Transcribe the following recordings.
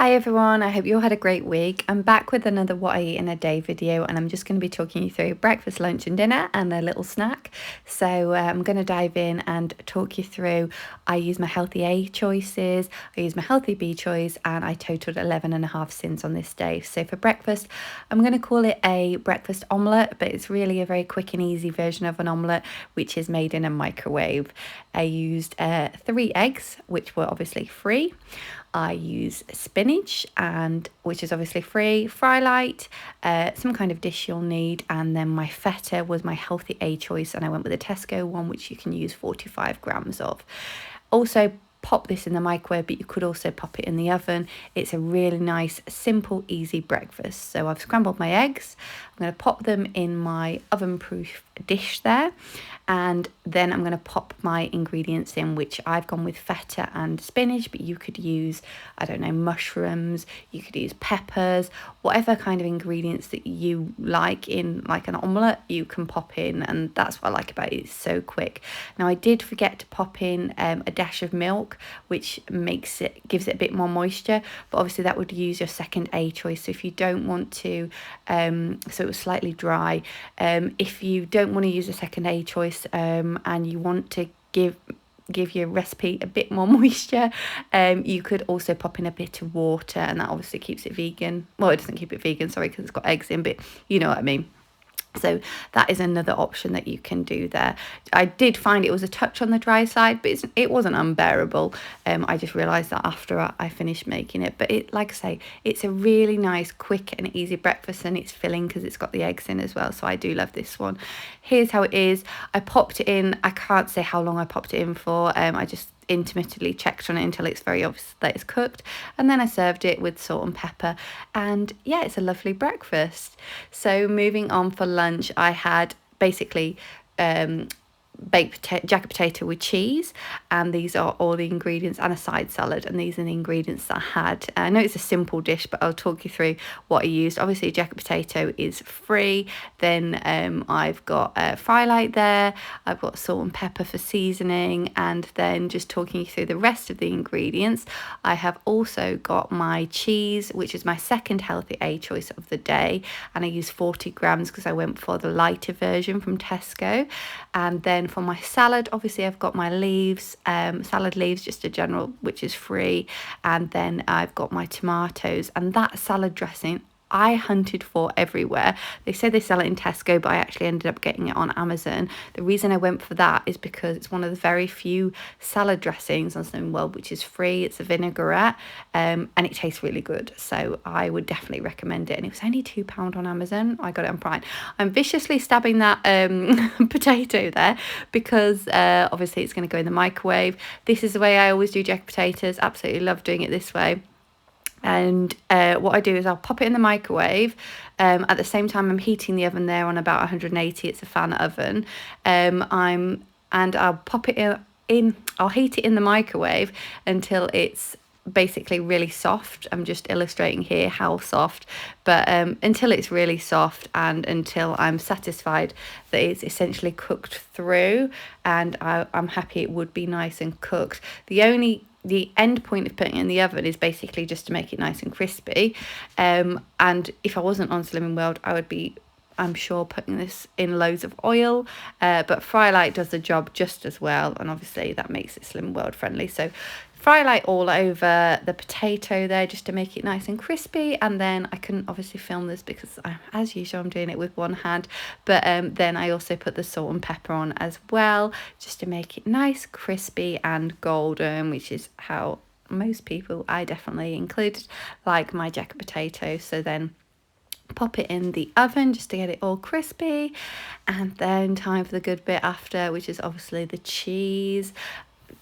Hi everyone, I hope you all had a great week. I'm back with another what I eat in a day video, and I'm just going to be talking you through breakfast, lunch and dinner and a little snack. So I'm going to dive in and talk you through. I use my healthy A choices, I use my healthy B choice, and I totaled 11.5 sins on this day. So for breakfast, I'm going to call it a breakfast omelette, but it's really a very quick and easy version of an omelette, which is made in a microwave. I used 3 eggs, which were obviously free. I use spinach, and which is obviously free, fry light, some kind of dish you'll need, and then my feta was my healthy A choice, and I went with a Tesco one, which you can use 45 grams of. Also, pop this in the microwave, but you could also pop it in the oven. It's a really nice, simple, easy breakfast. So I've scrambled my eggs. I'm going to pop them in my oven-proof dish there, and then I'm going to pop my ingredients in, which I've gone with feta and spinach, but you could use, I don't know, mushrooms, you could use peppers, whatever kind of ingredients that you like in like an omelette, you can pop in, and that's what I like about it. It's so quick. Now I did forget to pop in a dash of milk, which gives it a bit more moisture, but obviously that would use your second A choice. So if you don't want to, so it was slightly dry, if you don't want to use a second A choice, and you want to give your recipe a bit more moisture, you could also pop in a bit of water, and that obviously keeps it vegan. Well, it doesn't keep it vegan, sorry, because it's got eggs in, but you know what I mean. So that is another option that you can do there. I did find it was a touch on the dry side, but it wasn't unbearable. I just realised that after I finished making it. But it, like I say, it's a really nice, quick and easy breakfast, and it's filling because it's got the eggs in as well. So I do love this one. Here's how it is. I popped it in. I can't say how long I popped it in for. I just intermittently checked on it until it's very obvious that it's cooked, and then I served it with salt and pepper, and yeah, it's a lovely breakfast. So moving on for lunch, I had basically jacket potato with cheese, and these are all the ingredients, and a side salad, and these are the ingredients that I had. I know it's a simple dish, but I'll talk you through what I used. Obviously jacket potato is free, then I've got fry light there, I've got salt and pepper for seasoning, and then just talking you through the rest of the ingredients, I have also got my cheese, which is my second healthy A choice of the day, and I use 40 grams because I went for the lighter version from Tesco. And then for my salad, obviously I've got my leaves, salad leaves, just a general, which is free, and then I've got my tomatoes, and that salad dressing I hunted for everywhere. They say they sell it in Tesco, but I actually ended up getting it on Amazon. The reason I went for that is because it's one of the very few salad dressings on Slimming World which is free. It's a vinaigrette, and it tastes really good. So I would definitely recommend it. And it was only £2 on Amazon. I got it on Prime. I'm viciously stabbing that potato there because obviously it's going to go in the microwave. This is the way I always do jacket potatoes. Absolutely love doing it this way. And what I do is I'll pop it in the microwave. At the same time I'm heating the oven there on about 180. It's a fan oven. And I'll pop it in. I'll heat it in the microwave until it's basically really soft. I'm just illustrating here how soft, but until it's really soft, and until I'm satisfied that it's essentially cooked through, and I'm happy it would be nice and cooked. The end point of putting it in the oven is basically just to make it nice and crispy. And if I wasn't on Slimming World, I would be, I'm sure, putting this in loads of oil. But Fry Light does the job just as well, and obviously that makes it Slimming World friendly. So Fry Light all over the potato there just to make it nice and crispy. And then I couldn't obviously film this because as usual I'm doing it with one hand, but then I also put the salt and pepper on as well just to make it nice, crispy and golden, which is how most people, I definitely included, like my jacket potato. So then pop it in the oven just to get it all crispy, and then time for the good bit after, which is obviously the cheese.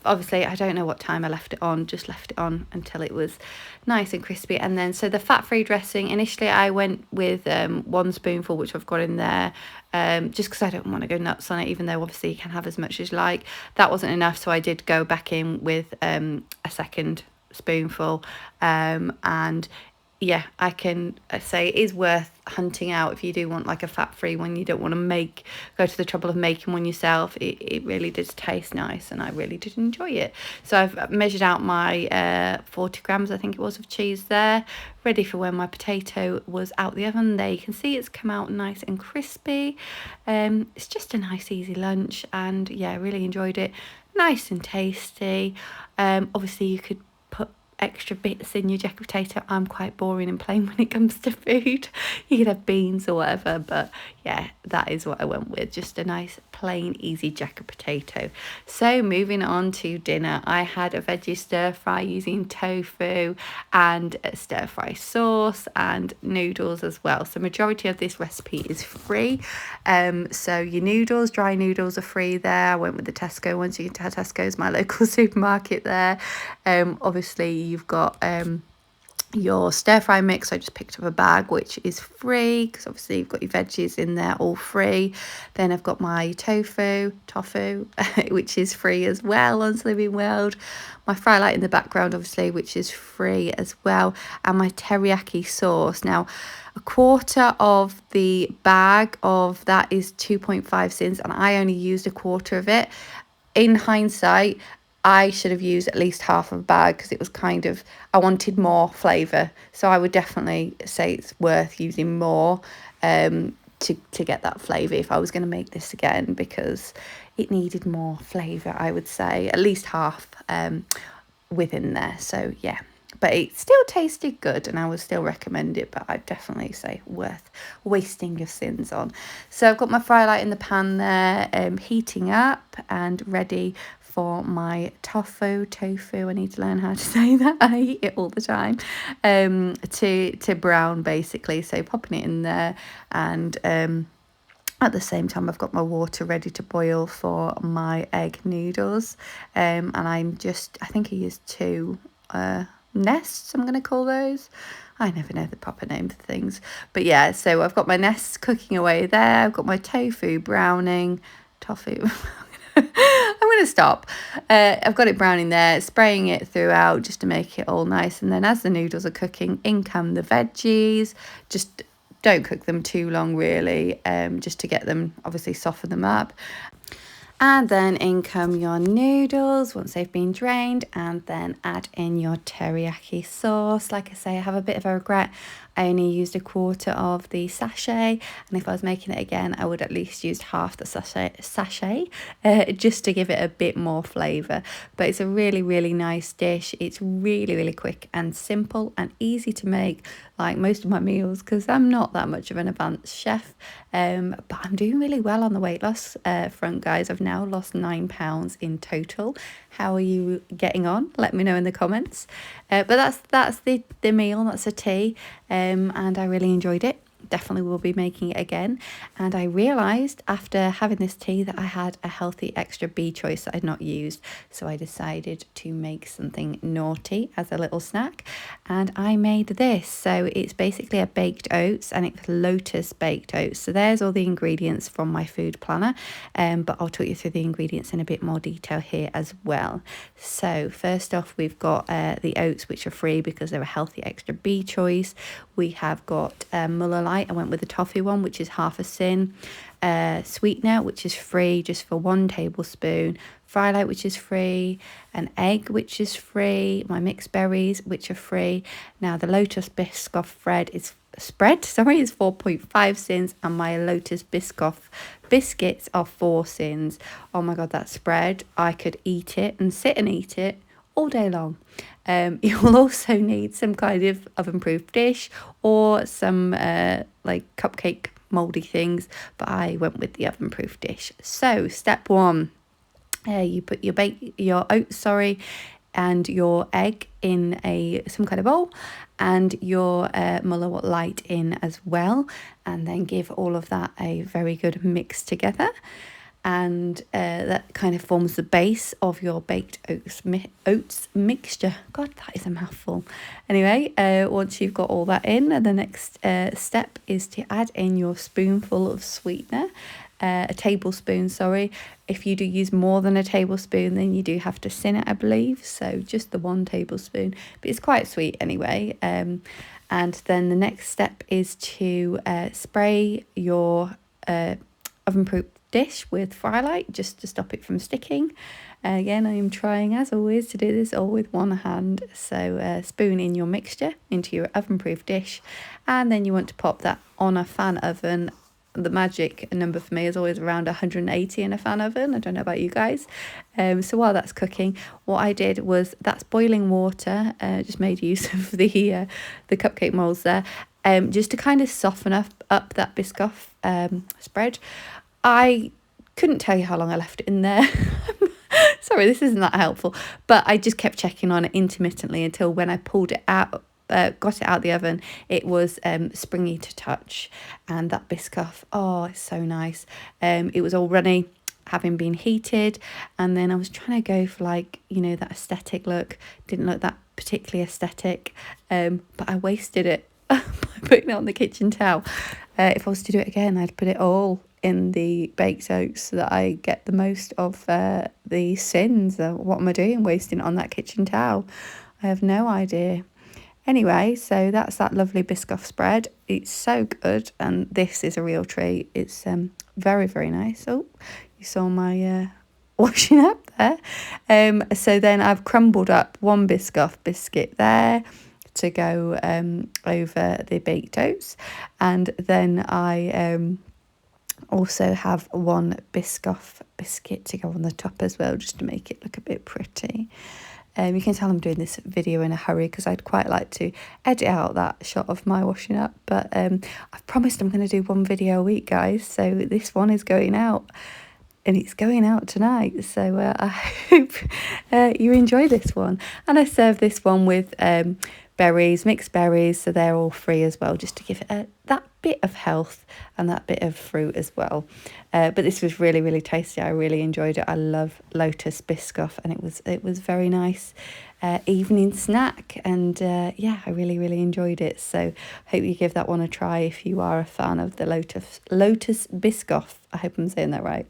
Obviously I don't know what time I left it on, just left it on until it was nice and crispy. And then so the fat-free dressing, initially I went with 1 spoonful, which I've got in there, just because I don't want to go nuts on it, even though obviously you can have as much as you like. That wasn't enough, so I did go back in with a second spoonful, and yeah, I can say it is worth hunting out if you do want like a fat-free one. You don't want to go to the trouble of making one yourself. It really does taste nice, and I really did enjoy it. So I've measured out my 40 grams, I think it was, of cheese there, ready for when my potato was out the oven. There you can see it's come out nice and crispy. It's just a nice easy lunch, and yeah, I really enjoyed it. Nice and tasty. Obviously you could put extra bits in your jacket potato. I'm quite boring and plain when it comes to food. You could have beans or whatever, but yeah, that is what I went with. Just a nice plain easy jacket potato. So moving on to dinner, I had a veggie stir fry using tofu and a stir fry sauce and noodles as well. So majority of this recipe is free. So your noodles, dry noodles, are free there. I went with the Tesco ones. You can tell Tesco's my local supermarket there. Obviously you've got your stir fry mix. I just picked up a bag which is free because obviously you've got your veggies in there, all free. Then I've got my tofu which is free as well on Slimming World. My fry light in the background obviously, which is free as well, and my teriyaki sauce. Now a quarter of the bag of that is 2.5 cents, and I only used a quarter of it. In hindsight, I should have used at least half of a bag because it was kind of, I wanted more flavour. So I would definitely say it's worth using more to get that flavour if I was going to make this again, because it needed more flavour, I would say. At least half within there. So yeah. But it still tasted good and I would still recommend it, but I'd definitely say worth wasting your sins on. So I've got my fry light in the pan there, heating up and ready for my tofu. I need to learn how to say that. I eat it all the time. To brown basically. So popping it in there, and at the same time, I've got my water ready to boil for my egg noodles. And I think I used 2 nests, I'm going to call those. I never know the proper name for things. But yeah, so I've got my nests cooking away there. I've got my tofu. I'm going to stop. I've got it browning there, spraying it throughout just to make it all nice. And then as the noodles are cooking, in come the veggies. Just don't cook them too long really, just to get them, obviously soften them up. And then in come your noodles once they've been drained, and then add in your teriyaki sauce. Like I say, I have a bit of a regret. I only used a quarter of the sachet, and if I was making it again, I would at least use half the sachet just to give it a bit more flavour. But it's a really, really nice dish. It's really, really quick and simple and easy to make, like most of my meals, because I'm not that much of an advanced chef. But I'm doing really well on the weight loss front, guys. I've now lost 9 pounds in total. How are you getting on? Let me know in the comments. But that's the meal. That's a tea. And I really enjoyed it. Definitely will be making it again. And I realised after having this tea that I had a healthy extra B choice that I'd not used. So I decided to make something naughty as a little snack. And I made this. So it's basically a baked oats, and it's lotus baked oats. So there's all the ingredients from my food planner. But I'll talk you through the ingredients in a bit more detail here as well. So first off, we've got the oats, which are free because they're a healthy extra B choice. We have got Muller Light. I went with the toffee one, which is half a sin. Sweetener, which is free, just for 1 tablespoon. Fry Light, which is free. An egg, which is free. My mixed berries, which are free. Now the Lotus Biscoff is 4.5 cents, and my Lotus Biscoff biscuits are 4 cents. Oh my god, that spread, I could eat it and sit and eat it all day long. You'll also need some kind of oven-proof dish or some like cupcake mouldy things, but I went with the oven-proof dish. So step 1, you put your oats and your egg in some kind of bowl, and your Muller Light in as well, and then give all of that a very good mix together. And that kind of forms the base of your baked oats mixture. God, that is a mouthful. Anyway, once you've got all that in, the next step is to add in your spoonful of sweetener. A tablespoon, sorry. If you do use more than a tablespoon, then you do have to sin it, I believe. So just the 1 tablespoon, but it's quite sweet anyway. And then the next step is to spray your oven-proof dish with Frylight just to stop it from sticking. Again, I am trying as always to do this all with one hand. So spoon in your mixture into your oven-proof dish, and then you want to pop that on a fan oven. The magic number for me is always around 180 in a fan oven. I don't know about you guys. So while that's cooking, what I did was, that's boiling water. Just made use of the cupcake molds there, just to kind of soften up that Biscoff spread. I couldn't tell you how long I left it in there. Sorry, this isn't that helpful, but I just kept checking on it intermittently until when I pulled it out, got it out the oven, it was springy to touch, and that Biscoff, oh, it's so nice. It was all runny, having been heated, and then I was trying to go for, like, you know, that aesthetic look. Didn't look that particularly aesthetic, but I wasted it by putting it on the kitchen towel. If I was to do it again, I'd put it all in the baked oats so that I get the most of the sins. What am I doing wasting it on that kitchen towel? I have no idea. Anyway, so that's that lovely Biscoff spread. It's so good, and this is a real treat. It's very, very nice. Oh, you saw my washing up there. So then I've crumbled up one Biscoff biscuit there to go over the baked oats, and then I also have one Biscoff biscuit to go on the top as well, just to make it look a bit pretty. You can tell I'm doing this video in a hurry because I'd quite like to edit out that shot of my washing up, but I've promised I'm going to do one video a week, guys, so this one is going out, and it's going out tonight. So I hope you enjoy this one. And I serve this one with berries, mixed berries, so they're all free as well, just to give it that bit of health and that bit of fruit as well. But this was really, really tasty. I really enjoyed it. I love Lotus Biscoff, and it was very nice evening snack, and yeah, I really, really enjoyed it. So hope you give that one a try if you are a fan of the Lotus Biscoff. I hope I'm saying that right.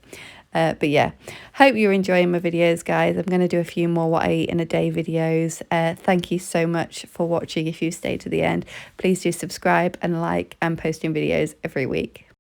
But yeah, hope you're enjoying my videos, guys. I'm going to do a few more what I eat in a day videos. Thank you so much for watching. If you stayed to the end, please do subscribe and like. I'm posting videos every week.